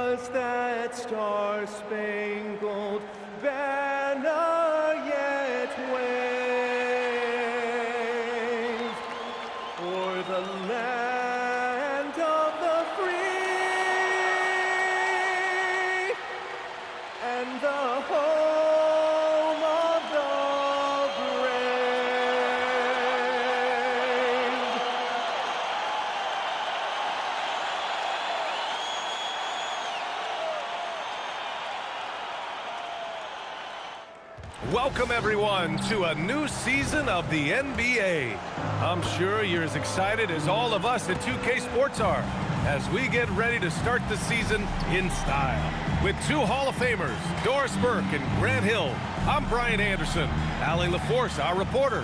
does that star-spangled banner yet wave o'er the land of the free and the home of the brave? Welcome, everyone, to a new season of the NBA. I'm sure you're as excited as all of us at 2K Sports are as we get ready to start the season in style. With two Hall of Famers, Doris Burke and Grant Hill, I'm Brian Anderson, Allie LaForce, our reporter.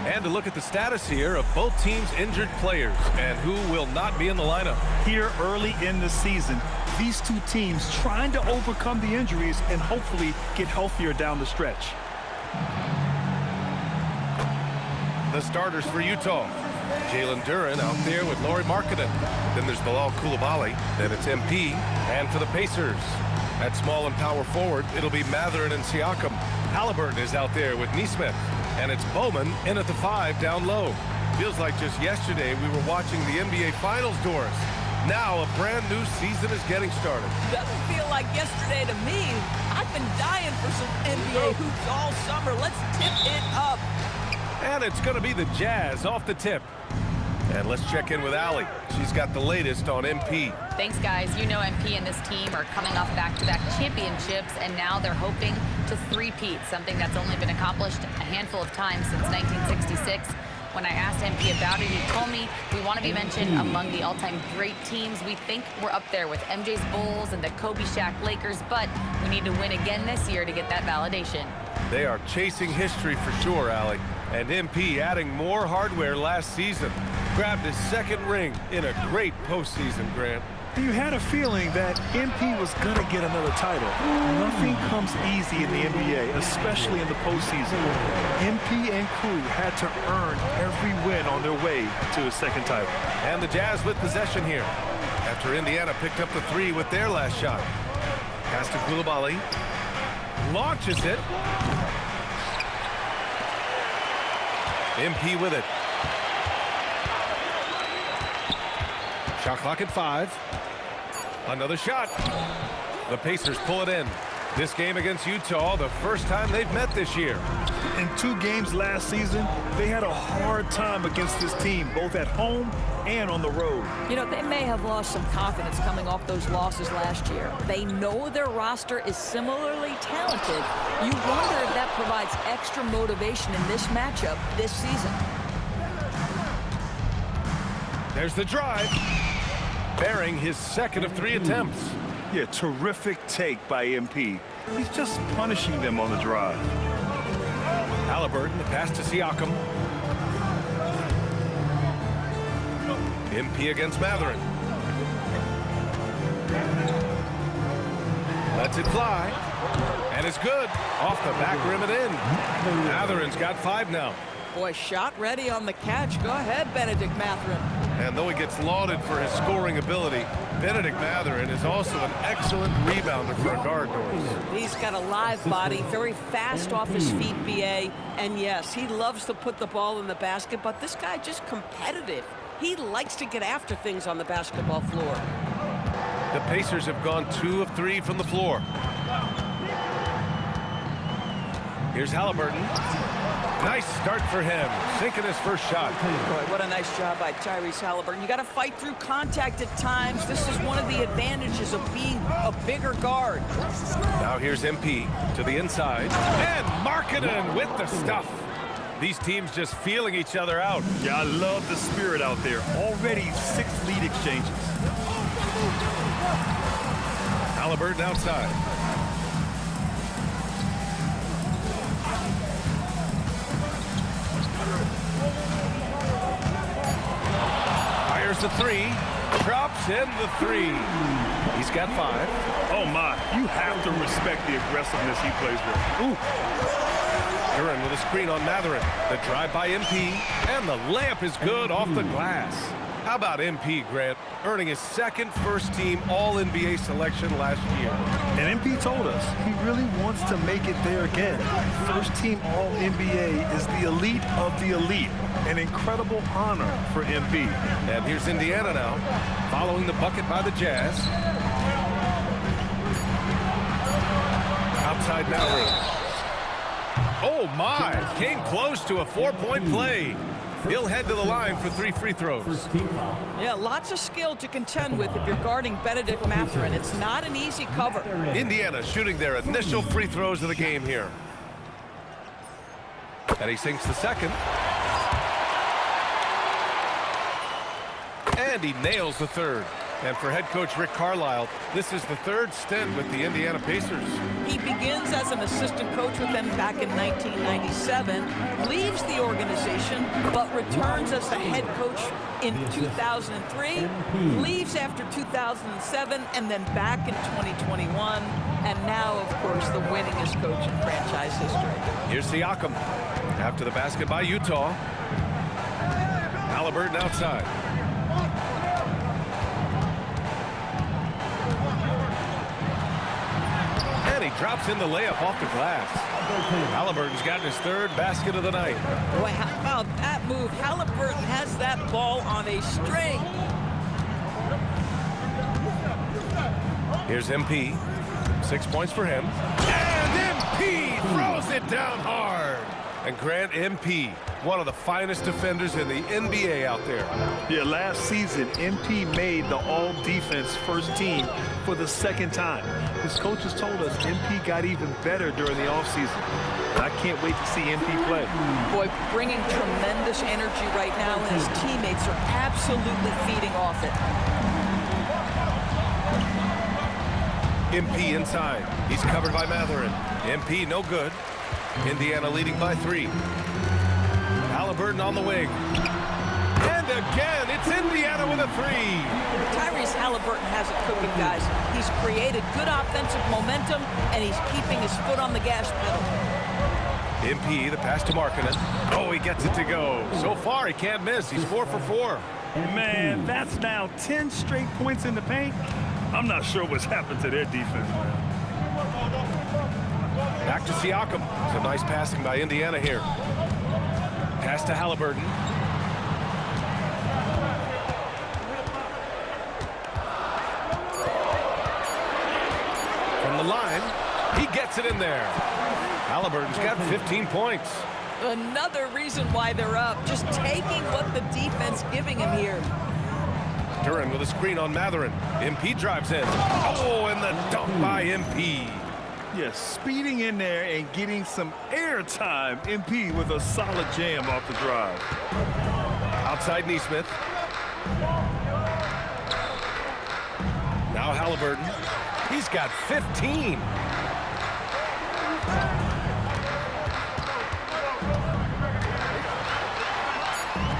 And to look at the status here of both teams' injured players and who will not be in the lineup. Here early in the season, these two teams trying to overcome the injuries and hopefully get healthier down the stretch. The starters for Utah. Jalen Duren out there with Lauri Markkanen. Then there's Bilal Coulibaly. Then it's MP. And for the Pacers, at small and power forward, it'll be Mathurin and Siakam. Halliburton is out there with Nesmith. And it's Bowman in at the 5 down low. Feels like just yesterday we were watching the NBA Finals, Doris. Now a brand new season is getting started. Doesn't feel like yesterday to me. I've been dying for some NBA hoops all summer. Let's tip it up. And it's going to be the Jazz off the tip. And let's check in with Allie. She's got the latest on MP. Thanks, guys. You know MP and this team are coming off back-to-back championships, and now they're hoping to three-peat, something that's only been accomplished a handful of times since 1966. When I asked MP about it, he told me we want to be mentioned among the all-time great teams. We think we're up there with MJ's Bulls and the Kobe Shaq Lakers, but we need to win again this year to get that validation. They are chasing history for sure, Allie. And MP adding more hardware last season. Grabbed his second ring in a great postseason, Grant. You had a feeling that MP was going to get another title. Nothing comes easy in the NBA, especially in the postseason. MP and crew had to earn every win on their way to a second title. And the Jazz with possession here, after Indiana picked up the 3 with their last shot. Pass to Coulibaly. Launches it. MP with it. Shot clock at 5. Another shot. The Pacers pull it in. This game against Utah, the first time they've met this year. In 2 games last season, they had a hard time against this team, both at home and on the road. You know, they may have lost some confidence coming off those losses last year. They know their roster is similarly talented. You wonder if that provides extra motivation in this matchup this season. There's the drive. Bearing his second of 3 attempts. Yeah, terrific take by MP. He's just punishing them on the drive. Halliburton, the pass to Siakam. MP against Mathurin. Lets it fly. And it's good. Off the back rim and in. Mathurin's got 5 now. Boy, shot ready on the catch. Go ahead, Bennedict Mathurin. And though he gets lauded for his scoring ability, Bennedict Mathurin is also an excellent rebounder for a guard, Doris. He's got a live body, very fast off his feet, BA. And yes, he loves to put the ball in the basket, but this guy just competitive. He likes to get after things on the basketball floor. The Pacers have gone 2 of 3 from the floor. Here's Halliburton. Nice start for him, sinking his first shot. Boy, what a nice job by Tyrese Halliburton. You got to fight through contact at times. This is one of the advantages of being a bigger guard. Now here's MP to the inside. And Markkanen with the stuff. These teams just feeling each other out. Yeah, I love the spirit out there. Already 6 lead exchanges. Halliburton outside. Fires the 3. Drops in the 3. He's got 5. Oh, my. You have to respect the aggressiveness he plays with. Ooh. Duren with a screen on Mathurin. The drive by MP. And the layup is good off the glass. How about MP, Grant, earning his second first-team All-NBA selection last year? And MP told us he really wants to make it there again. First-team All-NBA is the elite of the elite. An incredible honor for MP. And here's Indiana now, following the bucket by the Jazz. Outside Mallory. Oh, my. Came close to a 4-point play. He'll head to the line for 3 free throws. Yeah, lots of skill to contend with if you're guarding Benedict Mathurin. It's not an easy cover. Indiana shooting their initial free throws of the game here. And he sinks the second. And he nails the third. And for head coach Rick Carlisle, this is the third stint with the Indiana Pacers. He begins as an assistant coach with them back in 1997, leaves the organization, but returns as the head coach in 2003, leaves after 2007, and then back in 2021, and now, of course, the winningest coach in franchise history. Here's Siakam. After the basket by Utah. Halliburton outside. And he drops in the layup off the glass. Halliburton's gotten his third basket of the night. Boy, how about that move? Halliburton has that ball on a string. Here's MP. 6 points for him. And MP throws it down hard. And Grant, MP, one of the finest defenders in the NBA out there. Yeah, last season, MP made the all-defense first team for the second time. His coaches told us MP got even better during the offseason. And I can't wait to see MP play. Boy, bringing tremendous energy right now, and his teammates are absolutely feeding off it. MP inside. He's covered by Mathurin. MP no good. Indiana leading by 3. Halliburton on the wing. And again, it's Indiana with a 3. Tyrese Halliburton has it cooking, guys. He's created good offensive momentum, and he's keeping his foot on the gas pedal. MP, the pass to Markkanen. Oh, he gets it to go. So far, he can't miss. He's 4 for 4. Man, that's now 10 straight points in the paint. I'm not sure what's happened to their defense, man. Back to Siakam. Some nice passing by Indiana here. Pass to Halliburton. From the line, he gets it in there. Halliburton's got 15 points. Another reason why they're up, just taking what the defense giving him here. Duren with a screen on Mathurin. MP drives in. Oh, and the dunk by MP. Yes, speeding in there and getting some air time. MP with a solid jam off the drive. Outside Nesmith. Now Halliburton. He's got 15.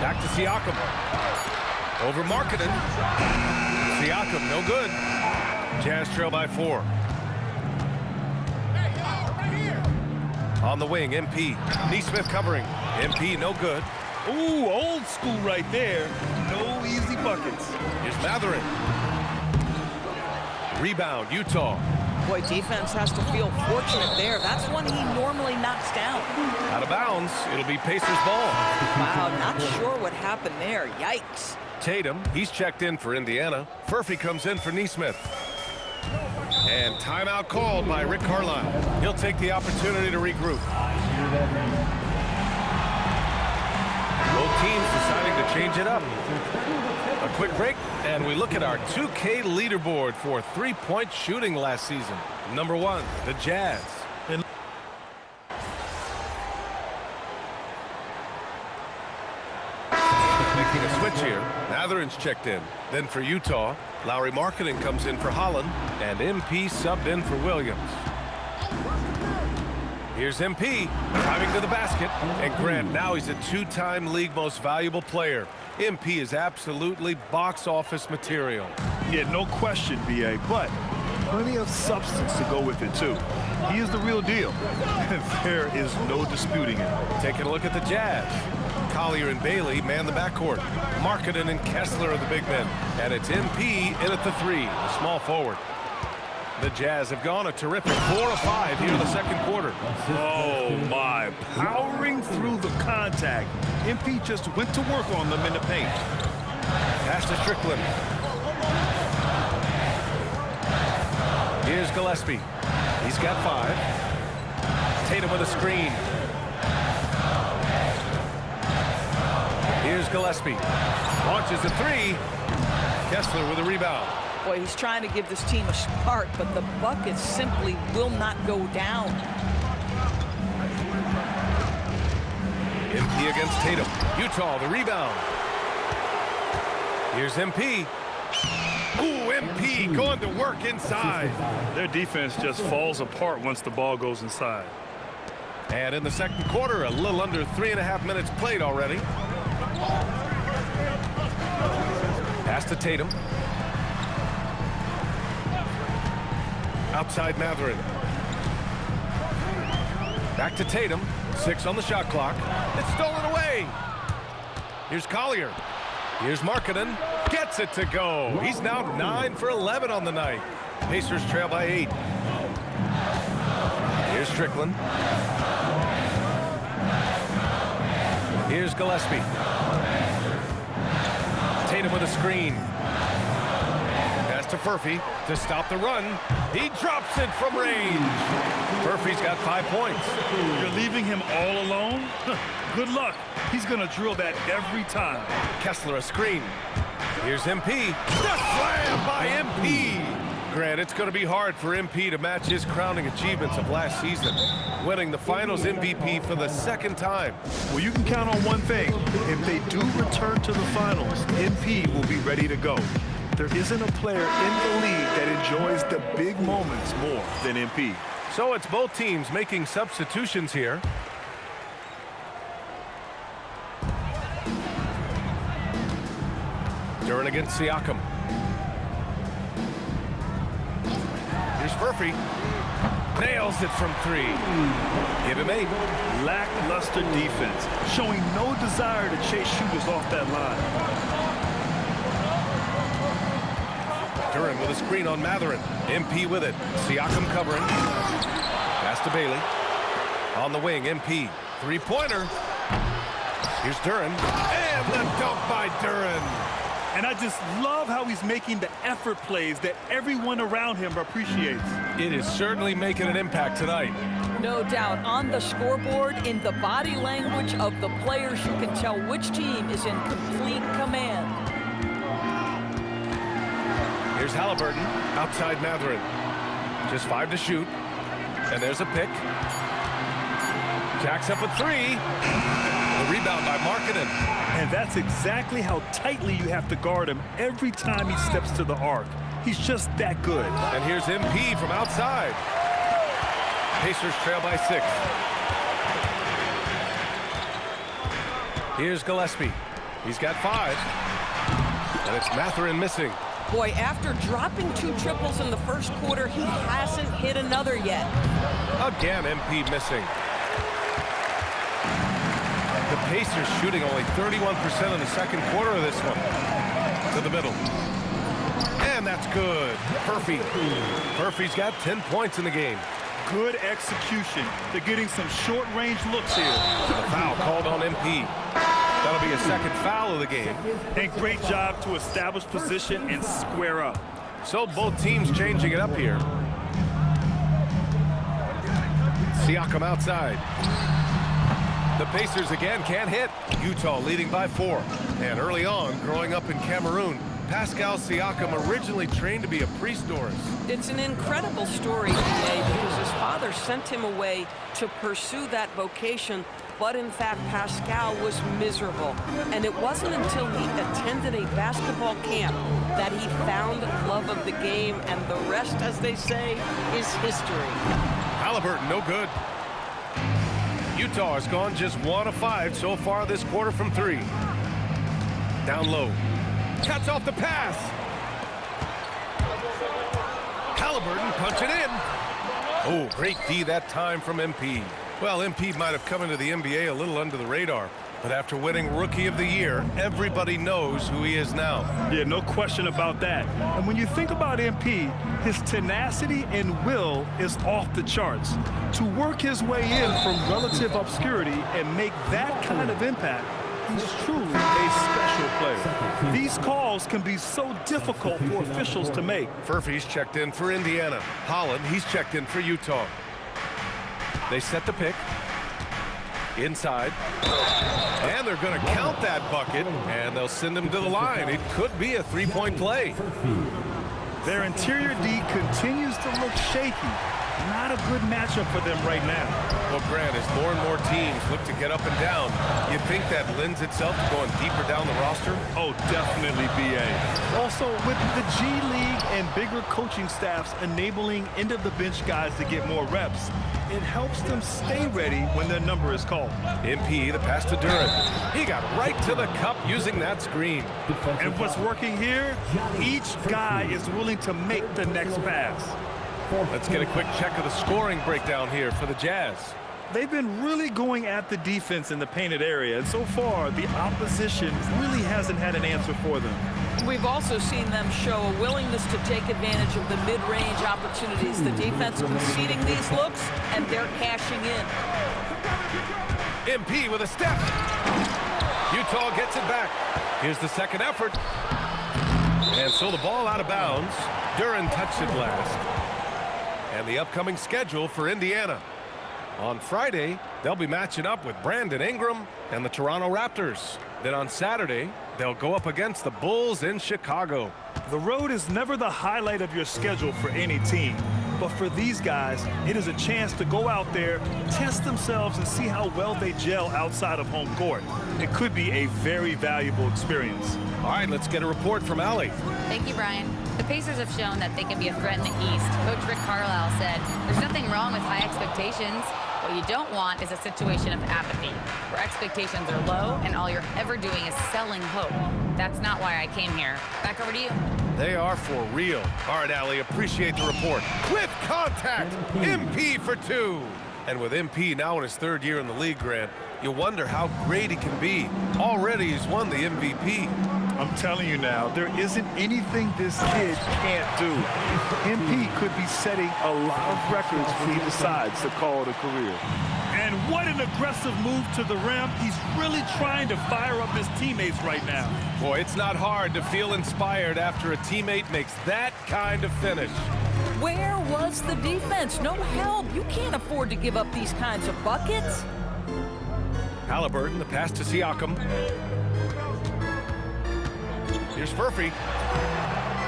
Back to Siakam. Over Markkanen. Siakam, no good. Jazz trail by 4. On the wing, MP. Nesmith covering. MP, no good. Ooh, old school right there. No easy buckets. Here's Mathurin. Rebound, Utah. Boy, defense has to feel fortunate there. That's one he normally knocks down. Out of bounds. It'll be Pacers ball. Wow, not sure what happened there. Yikes. Tatum, he's checked in for Indiana. Furphy comes in for Nesmith. And timeout called by Rick Carlisle. He'll take the opportunity to regroup. Both teams deciding to change it up. A quick break, and we look at our 2K leaderboard for three-point shooting last season. Number 1, the Jazz. Making a switch here. Mathurin's checked in. Then for Utah, Lauri Markkanen comes in for Holland, and MP subbed in for Williams. Here's MP driving to the basket, and Grant, now he's a 2-time league most valuable player. MP is absolutely box office material. Yeah, no question, B.A., but plenty of substance to go with it, too. He is the real deal. There is no disputing it. Taking a look at the Jazz. Collier and Bailey man the backcourt. Markkanen and Kessler are the big men. And it's MP in at the 3, the small forward. The Jazz have gone a terrific 4 of 5 here in the second quarter. Oh, my. Powering through the contact. MP just went to work on them in the paint. Pass to Strickland. Here's Gillespie. He's got 5. Tatum with a screen. Here's Gillespie. Launches a 3. Kessler with a rebound. Boy, he's trying to give this team a spark, but the buckets simply will not go down. MP against Tatum. Utah, the rebound. Here's MP. Ooh, MP going to work inside. Their defense just falls apart once the ball goes inside. And in the second quarter, a little under 3.5 minutes played already. Pass to Tatum. Outside Mathurin. Back to Tatum. 6 on the shot clock. It's stolen away. Here's Collier. Here's Markkanen. Gets it to go. He's now 9 for 11 on the night. Pacers trail by 8. Here's Strickland. Here's Gillespie. Tatum with a screen. Pass to Furphy to stop the run. He drops it from range. Furphy's got 5 points. You're leaving him all alone? Good luck. He's going to drill that every time. Kessler a screen. Here's MP. The slam by MP. Grant, it's going to be hard for MP to match his crowning achievements of last season, winning the Finals MVP for the second time. Well, you can count on one thing. If they do return to the Finals, MP will be ready to go. There isn't a player in the league that enjoys the big moments more than MP. So it's both teams making substitutions here. Duren against Siakam. Here's Furphy. Nails it from 3. Give him 8. Lackluster defense, showing no desire to chase shooters off that line. Duren with a screen on Mathurin. MP with it. Siakam covering. Pass to Bailey. On the wing, MP. 3-pointer. Here's Duren. And the dunk by Duren. And I just love how he's making the effort plays that everyone around him appreciates. It is certainly making an impact tonight. No doubt. On the scoreboard, in the body language of the players, you can tell which team is in complete command. Here's Halliburton. Outside Mathurin. Just 5 to shoot. And there's a pick. Jacks up a 3. The rebound by Markkanen. And that's exactly how tightly you have to guard him every time he steps to the arc. He's just that good. And here's MP from outside. Pacers trail by 6. Here's Gillespie. He's got 5. And it's Mathurin missing. Boy, after dropping 2 triples in the first quarter, he hasn't hit another yet. Again, MP missing. The Pacers shooting only 31% in the second quarter of this one. To the middle. And that's good. Furphy. Furphy's got 10 points in the game. Good execution. They're getting some short-range looks here. The foul called on MP. That'll be a second foul of the game. And great job to establish position and square up. So both teams changing it up here. Siakam outside. The Pacers again can't hit. Utah leading by 4. And early on, growing up in Cameroon, Pascal Siakam originally trained to be a priest-dorist. It's an incredible story today because his father sent him away to pursue that vocation, but in fact Pascal was miserable. And it wasn't until he attended a basketball camp that he found love of the game, and the rest, as they say, is history. Halliburton, no good. Utah has gone just 1 of 5 so far this quarter from 3. Down low. Cuts off the pass. Halliburton punching in. Oh, great D that time from MP. Well, MP might have come into the NBA a little under the radar, But after winning Rookie of the Year, everybody knows who he is now. Yeah, no question about that. And when you think about MP, his tenacity and will is off the charts. To work his way in from relative obscurity and make that kind of impact, he's truly a special player. These calls can be so difficult for officials to make. Furphy's checked in for Indiana. Holland, he's checked in for Utah. They set the pick. Inside. And they're going to count that bucket, and they'll send him to the line. It could be a three-point play. Their interior D continues to look shaky. Not a good matchup for them right now. Well, Grant, as more and more teams look to get up and down, you think that lends itself to going deeper down the roster? Oh, definitely, BA. Also, with the G League and bigger coaching staffs enabling end-of-the-bench guys to get more reps, it helps them stay ready when their number is called. MP, the pass to Duren. He got right to the cup using that screen. And what's working here, each guy is willing to make the next pass. Let's get a quick check of the scoring breakdown here for the Jazz. They've been really going at the defense in the painted area, and so far, the opposition really hasn't had an answer for them. We've also seen them show a willingness to take advantage of the mid-range opportunities. The defense conceding these looks, and they're cashing in. MP with a step. Utah gets it back. Here's the second effort. And so the ball out of bounds. Duren touched it last. And the upcoming schedule for Indiana. On Friday, they'll be matching up with Brandon Ingram and the Toronto Raptors. Then on Saturday, they'll go up against the Bulls in Chicago. The road is never the highlight of your schedule for any team. But for these guys, it is a chance to go out there, test themselves, and see how well they gel outside of home court. It could be a very valuable experience. All right, let's get a report from Allie. Thank you, Brian. The Pacers have shown that they can be a threat in the East. Coach Rick Carlisle said, "There's nothing wrong with high expectations. What you don't want is a situation of apathy, where expectations are low and all you're ever doing is selling hope. That's not why I came here." Back over to you. They are for real. All right, Allie, appreciate the report. With contact, MP for two. And with MP now in his third year in the league, Grant, you wonder how great he can be. Already he's won the MVP. I'm telling you now, there isn't anything this kid can't do. MP could be setting a lot of records when he decides to call it a career. And what an aggressive move to the rim. He's really trying to fire up his teammates right now. Boy, it's not hard to feel inspired after a teammate makes that kind of finish. Where was the defense? No help. You can't afford to give up these kinds of buckets. Halliburton, the pass to Siakam. Here's Furphy.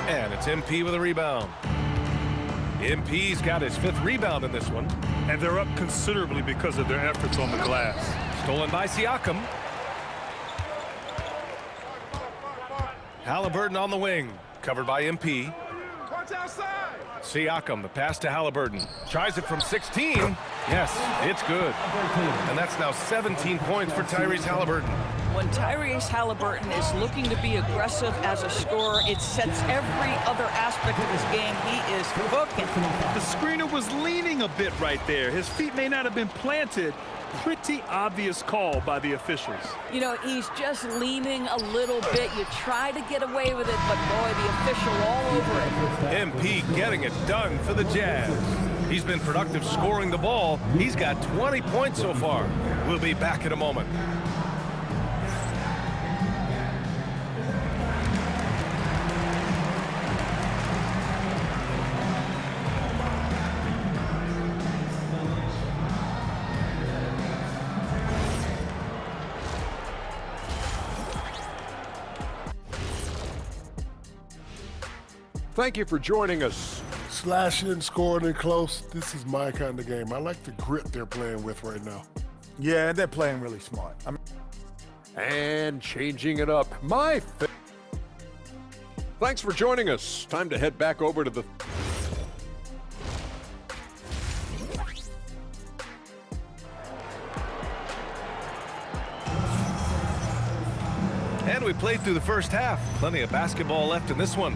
And it's MP with a rebound. MP's got his fifth rebound in this one. And they're up considerably because of their efforts on the glass. Stolen by Siakam. Halliburton on the wing. Covered by MP. Siakam, the pass to Halliburton. Tries it from 16. Yes, it's good. And that's now 17 points for Tyrese Halliburton. When Tyrese Halliburton is looking to be aggressive as a scorer, it sets every other aspect of his game. He is cooking. The screener was leaning a bit right there. His feet may not have been planted. Pretty obvious call by the officials. You know, he's just leaning a little bit. You try to get away with it, but boy, the official all over it. MP getting it done for the Jazz. He's been productive scoring the ball. He's got 20 points so far. We'll be back in a moment. Thank you for joining us. Slashing and scoring and close, this is my kind of game. I like the grit they're playing with right now. Yeah, they're playing really smart. And changing it up. Thanks for joining us. Time to head back over to the... And we played through the first half. Plenty of basketball left in this one.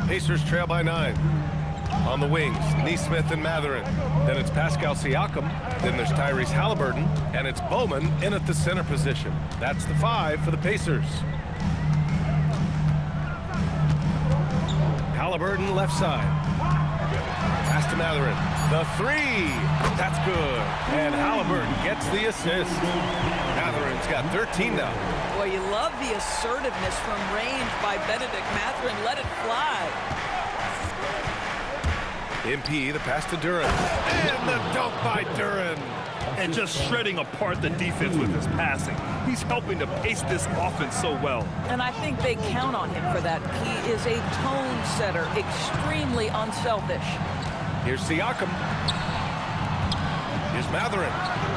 Pacers trail by 9. On the wings, Neesmith and Mathurin. Then it's Pascal Siakam. Then there's Tyrese Halliburton. And it's Bowman in at the center position. That's the 5 for the Pacers. Halliburton left side. Pass to Mathurin. The 3. That's good. And Halliburton gets the assist. Mathurin's got 13 now. Boy, you love the assertiveness from range by Benedict Mathurin. Let it fly. MP, the pass to Duren. And the dunk by Duren. And just shredding apart the defense with his passing. He's helping to pace this offense so well. And I think they count on him for that. He is a tone setter, extremely unselfish. Here's Siakam. Here's Mathurin.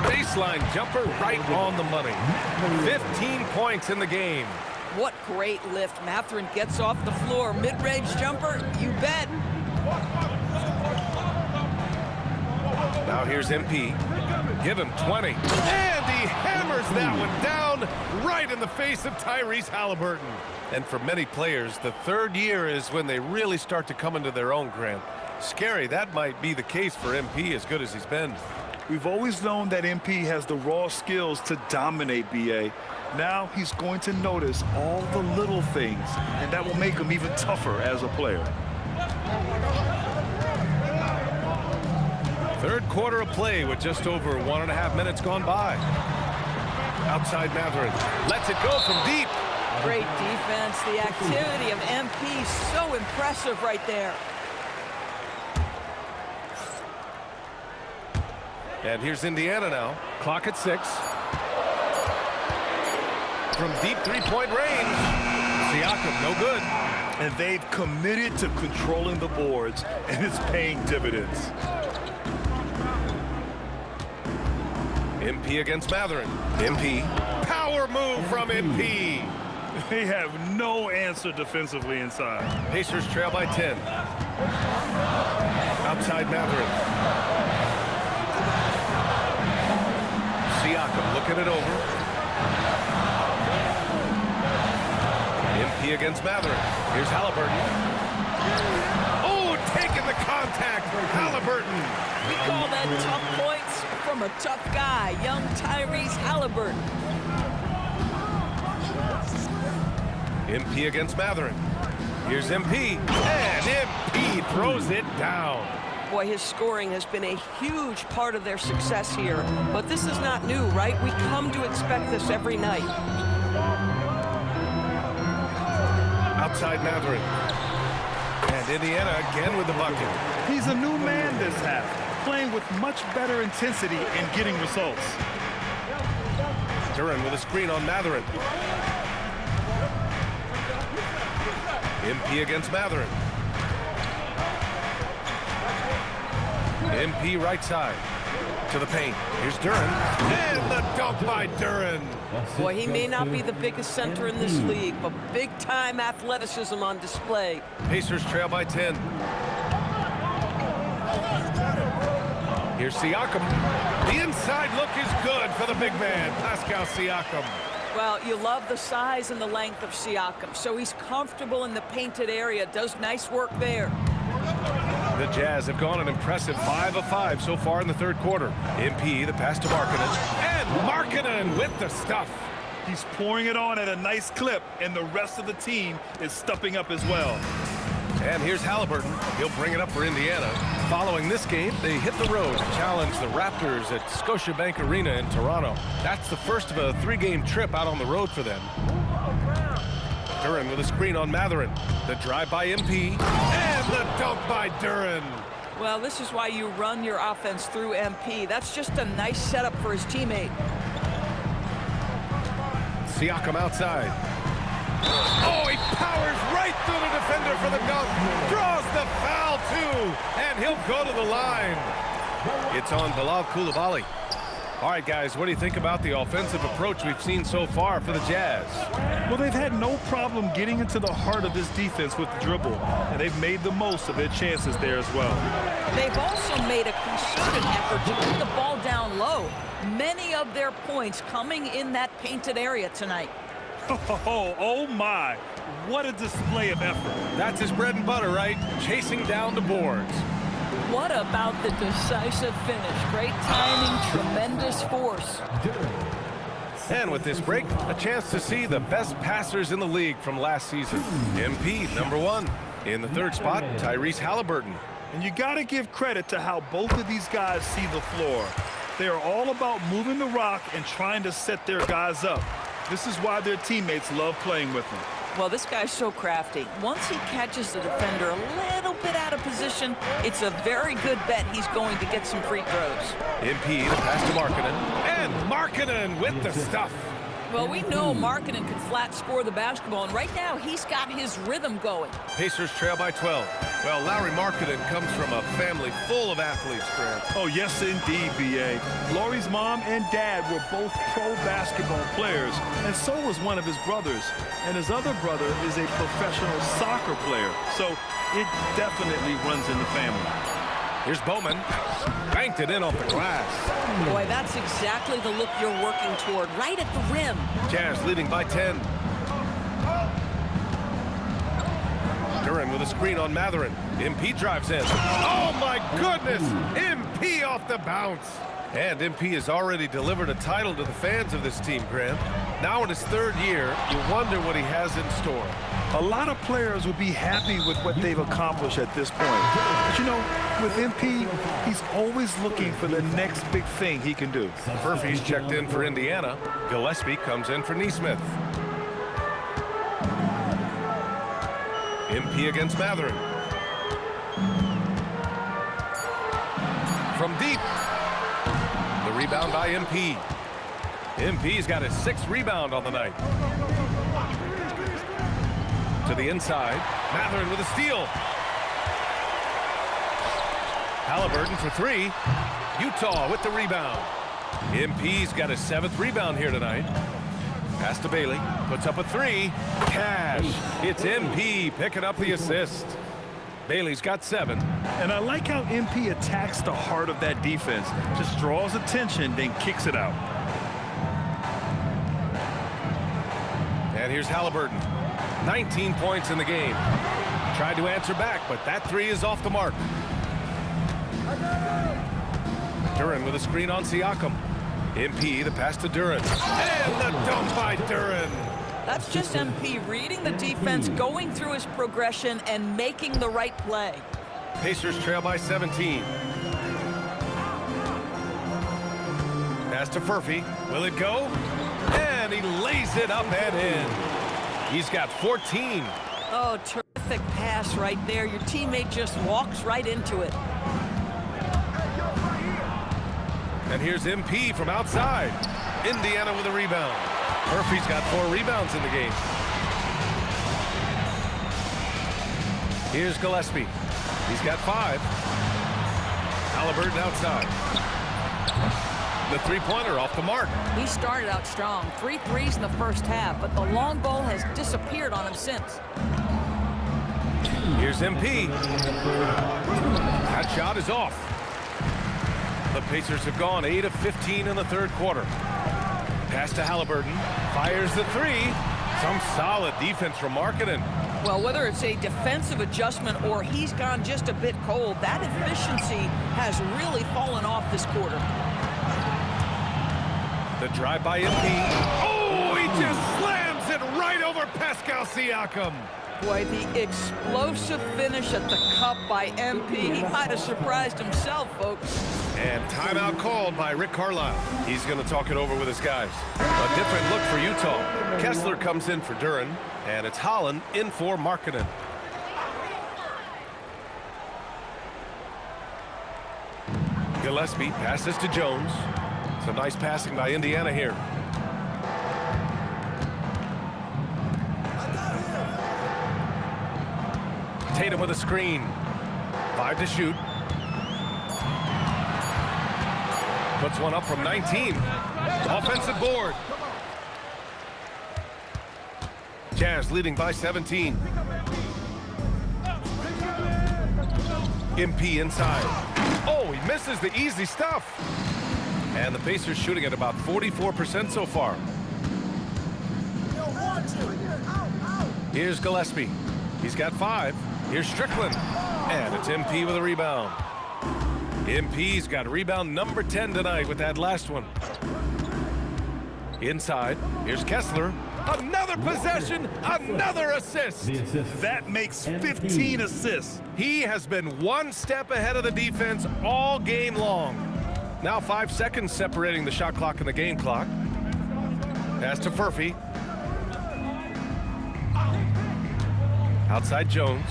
Baseline jumper right on the money. 15 points in the game. What great lift. Mathurin gets off the floor. Mid-range jumper, you bet. Now here's MP. Give him 20. And he hammers that one down right in the face of Tyrese Halliburton. And for many players, the third year is when they really start to come into their own, Grant. Scary, that might be the case for MP, as good as he's been. We've always known that MP has the raw skills to dominate BA. Now he's going to notice all the little things, and that will make him even tougher as a player. Third quarter of play with just over 1.5 minutes gone by. Outside Mathurin. Lets it go from deep. Great defense. The activity of MP, so impressive right there. And here's Indiana now. Clock at 6. From deep three-point range. Siakam, no good. And they've committed to controlling the boards, and it's paying dividends. MP against Mathurin. MP. Power move from MP. They have no answer defensively inside. Pacers trail by 10. Outside Mathurin. Siakam looking it over. MP against Mathurin. Here's Halliburton. Oh, taking the contact. Halliburton. We call that tough points from a tough guy, young Tyrese Halliburton. MP against Mathurin. Here's MP. And MP throws it down. Boy, his scoring has been a huge part of their success here. But this is not new, right? We come to expect this every night. Outside Mathurin. And Indiana again with the bucket. He's a new man this half, playing with much better intensity and getting results. Duren with a screen on Mathurin. MP against Mathurin. MP right side to the paint. Here's Duren. And the dunk by Duren. Boy, he may not be the biggest center in this league, but big-time athleticism on display. Pacers trail by 10. Here's Siakam. The inside look is good for the big man, Pascal Siakam. Well, you love the size and the length of Siakam, so he's comfortable in the painted area, does nice work there. The Jazz have gone an impressive 5 of 5 so far in the third quarter. MP, the pass to Markkanen. And Markkanen with the stuff. He's pouring it on at a nice clip, and the rest of the team is stepping up as well. And here's Halliburton. He'll bring it up for Indiana. Following this game, they hit the road to challenge the Raptors at Scotiabank Arena in Toronto. That's the first of a 3-game trip out on the road for them. Duren with a screen on Mathurin. The drive by MP. And the dunk by Duren. Well, this is why you run your offense through MP. That's just a nice setup for his teammate. Siakam outside. Oh, he powers right through the defender for the dunk. Draws the foul, too. And he'll go to the line. It's on Bilal Coulibaly. All right, guys, what do you think about the offensive approach we've seen so far for the Jazz? Well, they've had no problem getting into the heart of this defense with the dribble, and they've made the most of their chances there as well. They've also made a concerted effort to put the ball down low. Many of their points coming in that painted area tonight. Oh my, what a display of effort. That's his bread and butter, right? Chasing down the boards. What about the decisive finish? Great timing, tremendous force. And with this break, a chance to see the best passers in the league from last season. MP, number 1. In the 3rd spot, Tyrese Halliburton. And you got to give credit to how both of these guys see the floor. They are all about moving the rock and trying to set their guys up. This is why their teammates love playing with them. Well, this guy's so crafty. Once he catches the defender a little bit out of position, it's a very good bet he's going to get some free throws. MP, the pass to Markkanen. And Markkanen with the stuff. Well, we know Markkanen can flat score the basketball, and right now he's got his rhythm going. Pacers trail by 12. Well, Lauri Markkanen comes from a family full of athletes, Grant. Oh, yes, indeed, B.A. Lauri's mom and dad were both pro basketball players, and so was one of his brothers. And his other brother is a professional soccer player, so it definitely runs in the family. Here's Bowman. Banked it in off the glass. Boy, that's exactly the look you're working toward, right at the rim. Jazz leading by 10. Duren with a screen on Mathurin. MP drives in. Oh, my goodness! MP off the bounce. And MP has already delivered a title to the fans of this team, Grant. Now in his 3rd year, you wonder what he has in store. A lot of players would be happy with what they've accomplished at this point. But, you know, with MP, he's always looking for the next big thing he can do. Murphy's checked in for Indiana. Gillespie comes in for Nesmith. MP against Mathurin. From deep. The rebound by MP. MP's got his 6th rebound on the night. To the inside. Mathurin with a steal. Halliburton for 3. Utah with the rebound. MP's got his 7th rebound here tonight. Pass to Bailey. Puts up a 3. Cash. It's MP picking up the assist. Bailey's got 7. And I like how MP attacks the heart of that defense. Just draws attention, then kicks it out. And here's Halliburton. 19 points in the game. Tried to answer back, but that 3 is off the mark. Duren with a screen on Siakam. MP, the pass to Duren. And the dunk by Duren. That's just MP reading the defense, going through his progression, and making the right play. Pacers trail by 17. Pass to Furphy. Will it go? And he lays it up and in. He's got 14. Oh, terrific pass right there. Your teammate just walks right into it. And here's MP from outside. Indiana with a rebound. Murphy's got 4 rebounds in the game. Here's Gillespie. He's got 5. Halliburton outside. The 3-pointer off the mark. He started out strong. 3 threes in the first half, but the long ball has disappeared on him since. Here's MP. That shot is off. The Pacers have gone 8 of 15 in the 3rd quarter. Pass to Halliburton. Fires the 3. Some solid defense from Markkanen. Well, whether it's a defensive adjustment or he's gone just a bit cold, that efficiency has really fallen off this quarter. The drive by MP. Oh, he just slams it right over Pascal Siakam. Boy, the explosive finish at the cup by MP. He might have surprised himself, folks. And timeout called by Rick Carlisle. He's going to talk it over with his guys. A different look for Utah. Kessler comes in for Duren, and it's Holland in for Markkanen. Gillespie passes to Jones. Some nice passing by Indiana here. Tatum with a screen. 5 to shoot. Puts one up from 19. Offensive board. Jazz leading by 17. MP inside. Oh, he misses the easy stuff. And the Pacers shooting at about 44% so far. Here's Gillespie. He's got 5. Here's Strickland. And it's MP with a rebound. MP's got rebound number 10 tonight with that last one. Inside, here's Kessler. Another possession, another assist. That makes 15 assists. He has been one step ahead of the defense all game long. Now 5 seconds separating the shot clock and the game clock. Pass to Furphy. Outside Jones.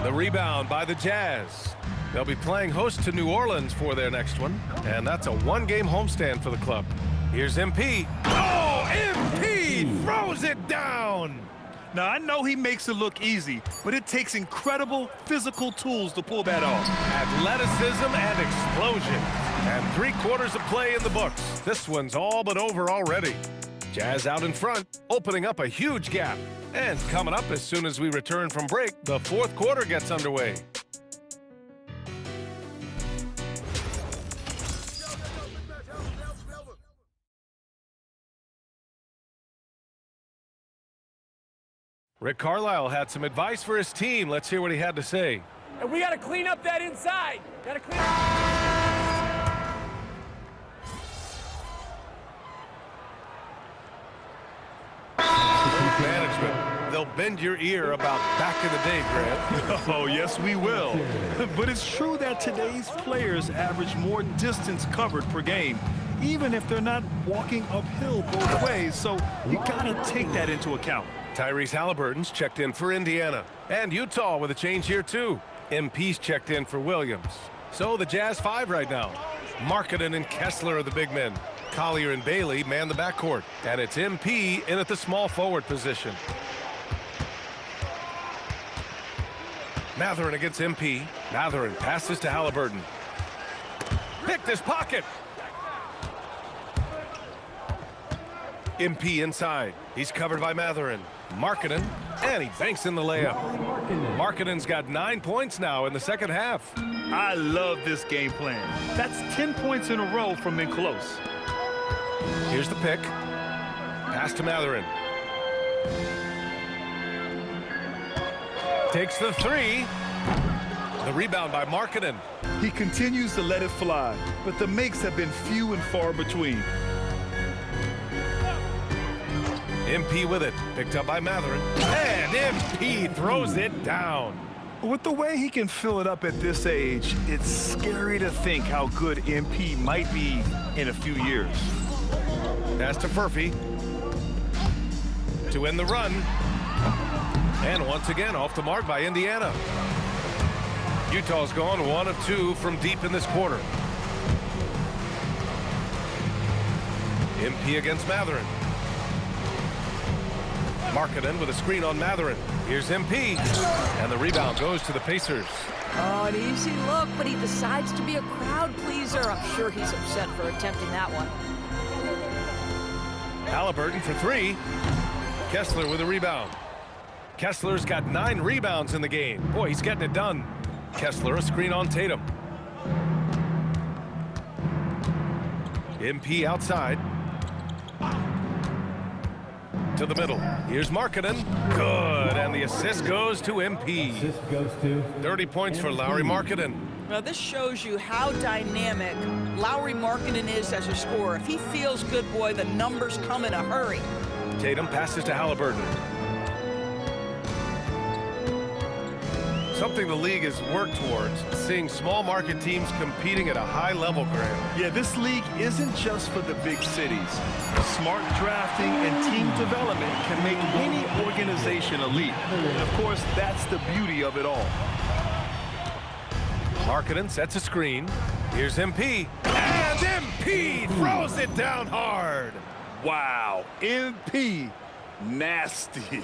The rebound by the Jazz. They'll be playing host to New Orleans for their next one, and that's a one-game homestand for the club. Here's MP. Oh, MP throws it down! Now, I know he makes it look easy, but it takes incredible physical tools to pull that off. Athleticism and explosion. And 3 quarters of play in the books. This one's all but over already. Jazz out in front, opening up a huge gap. And coming up as soon as we return from break, the 4th quarter gets underway. Rick Carlisle had some advice for his team. Let's hear what he had to say. And we got to clean up that inside. Got to clean up. Management, they'll bend your ear about back in the day, Grant. Oh, yes, we will. But it's true that today's players average more distance covered per game, even if they're not walking uphill both ways. So you got to take that into account. Tyrese Halliburton's checked in for Indiana. And Utah with a change here, too. MP's checked in for Williams. So the Jazz 5 right now. Markkanen and Kessler are the big men. Collier and Bailey man the backcourt. And it's MP in at the small forward position. Mathurin against MP. Mathurin passes to Halliburton. Picked his pocket. MP inside. He's covered by Mathurin. Markkanen, and he banks in the layup. Markkanen's got 9 points now in the second half. I love this game plan. That's 10 points in a row from in close. Here's the pick. Pass to Mathurin. Takes the 3. The rebound by Markkanen. He continues to let it fly, but the makes have been few and far between. MP with it. Picked up by Mathurin. And MP throws it down. With the way he can fill it up at this age, it's scary to think how good MP might be in a few years. Pass to Furphy. To end the run. And once again, off the mark by Indiana. Utah's gone 1 of 2 from deep in this quarter. MP against Mathurin. Markkanen with a screen on Mathurin. Here's MP. And the rebound goes to the Pacers. Oh, an easy look, but he decides to be a crowd pleaser. I'm sure he's upset for attempting that one. Halliburton for 3. Kessler with a rebound. Kessler's got 9 rebounds in the game. Boy, he's getting it done. Kessler a screen on Tatum. MP outside. To the middle. Here's Markkanen. Good. And the assist goes to MP. 30 points for Lauri Markkanen. Now, this shows you how dynamic Lauri Markkanen is as a scorer. If he feels good, boy, the numbers come in a hurry. Tatum passes to Halliburton. Something the league has worked towards, seeing small market teams competing at a high level, Graham. Yeah, this league isn't just for the big cities. Smart drafting and team development can make any organization elite. And of course, that's the beauty of it all. Markkanen sets a screen. Here's MP. And MP throws it down hard. Wow, MP, nasty.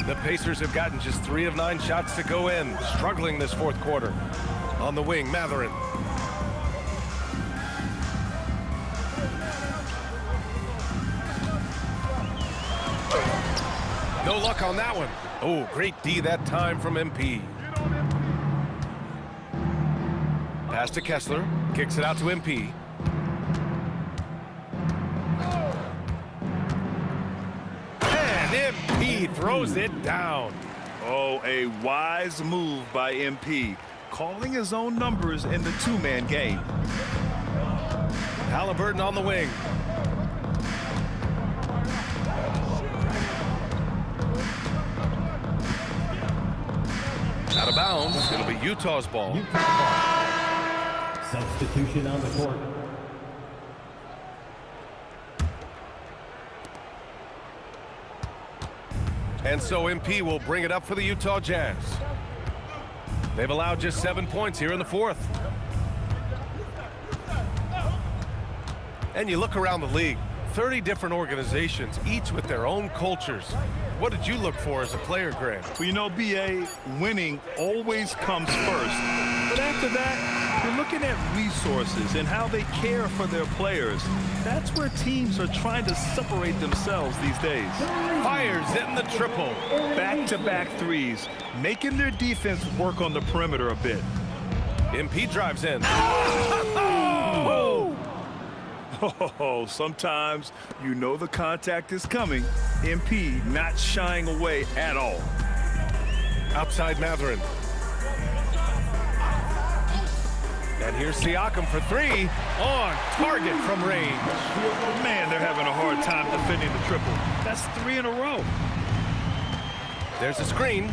The Pacers have gotten just 3 of 9 shots to go in, struggling this 4th quarter. On the wing, Mathurin. No luck on that one. Oh, great D that time from MP. Pass to Kessler. Kicks it out to MP. And MP throws it down. Oh, a wise move by MP, calling his own numbers in the two-man game. Halliburton on the wing. Out of bounds. It'll be Utah's ball. Substitution on the court. And so MP will bring it up for the Utah Jazz. They've allowed just 7 points here in the fourth. And you look around the league, 30 different organizations, each with their own cultures. What did you look for as a player, Grant? Well, you know, B.A., winning always comes first. But after that, you're looking at resources and how they care for their players. That's where teams are trying to separate themselves these days. Fires in the triple. Back-to-back threes, making their defense work on the perimeter a bit. MP drives in. Oh, sometimes you know the contact is coming. MP not shying away at all. Outside Mathurin. And here's Siakam for three. On target from range. Man, they're having a hard time defending the triple. That's 3 in a row. There's a screen.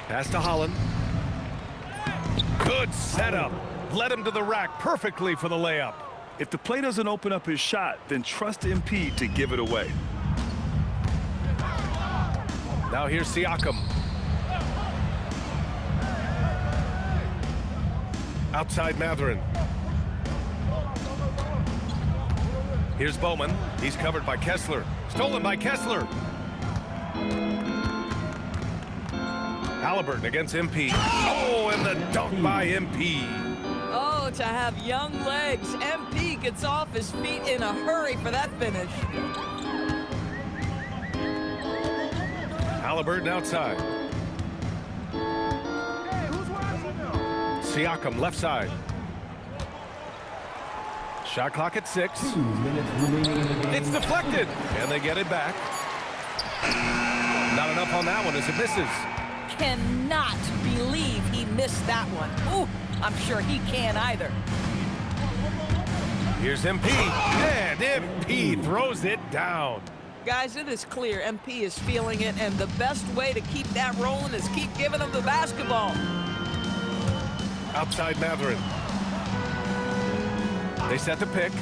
Pass to Holland. Good setup. Led him to the rack perfectly for the layup. If the play doesn't open up his shot, then trust MP to give it away. Now here's Siakam. Outside Mathurin. Here's Bowman. He's covered by Kessler. Stolen by Kessler. Halliburton against MP. Oh, and the dunk by MP. Oh, to have young legs. MP gets off his feet in a hurry for that finish. Halliburton outside. Siakam left side. Shot clock at 6. 2 minutes remaining in the game. It's deflected, and they get it back. Not enough on that one as it misses. Cannot believe he missed that one. Ooh, I'm sure he can't either. Here's MP, and MP throws it down. Guys, it is clear MP is feeling it, and the best way to keep that rolling is keep giving him the basketball. Outside Mathurin. They set the pick.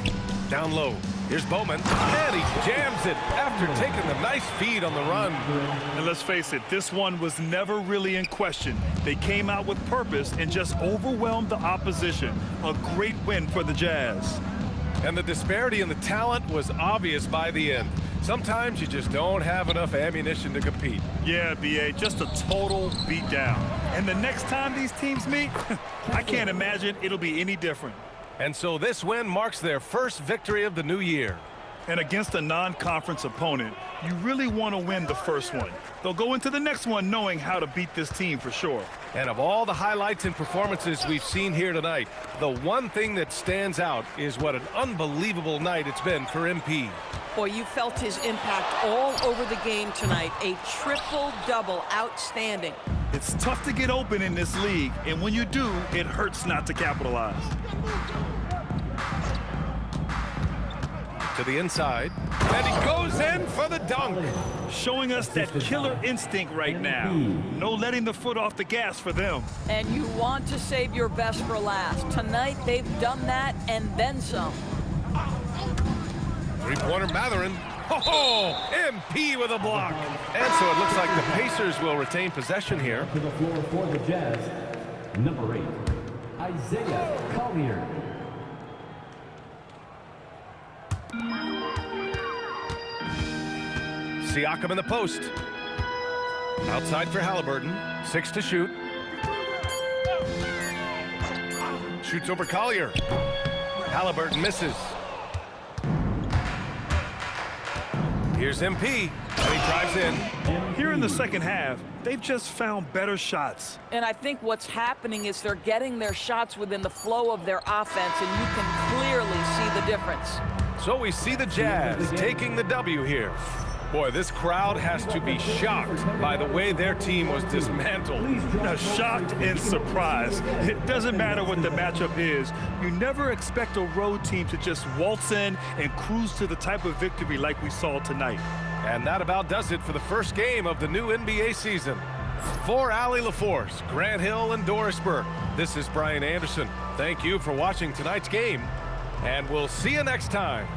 Down low. Here's Bowman. And he jams it after taking the nice feed on the run. And let's face it, this one was never really in question. They came out with purpose and just overwhelmed the opposition. A great win for the Jazz. And the disparity in the talent was obvious by the end. Sometimes you just don't have enough ammunition to compete. Yeah, B.A., just a total beatdown. And the next time these teams meet, I can't imagine it'll be any different. And so this win marks their first victory of the new year. And against a non-conference opponent, you really want to win the first one. They'll go into the next one knowing how to beat this team for sure. And of all the highlights and performances we've seen here tonight, the one thing that stands out is what an unbelievable night it's been for MP. Boy, you felt his impact all over the game tonight. A triple-double, outstanding. It's tough to get open in this league, and when you do, it hurts not to capitalize. To the inside, and he goes in for the dunk. Showing us that killer instinct right now. No letting the foot off the gas for them. And you want to save your best for last. Tonight, they've done that and then some. Three-pointer Mathurin. Oh, MP with a block. And so it looks like the Pacers will retain possession here. To the floor for the Jazz, number 8, Isaiah Collier. Siakam in the post. Outside for Halliburton. 6 to shoot. Shoots over Collier. Halliburton misses. Here's MP, and he drives in. Here in the second half, they've just found better shots. And I think what's happening is they're getting their shots within the flow of their offense, and you can clearly see the difference. So we see the Jazz taking the W here. Boy, this crowd has to be shocked by the way their team was dismantled. Now, shocked and surprised. It doesn't matter what the matchup is. You never expect a road team to just waltz in and cruise to the type of victory like we saw tonight. And that about does it for the first game of the new NBA season. For Allie LaForce, Grant Hill, and Doris Burke, this is Brian Anderson. Thank you for watching tonight's game, and we'll see you next time.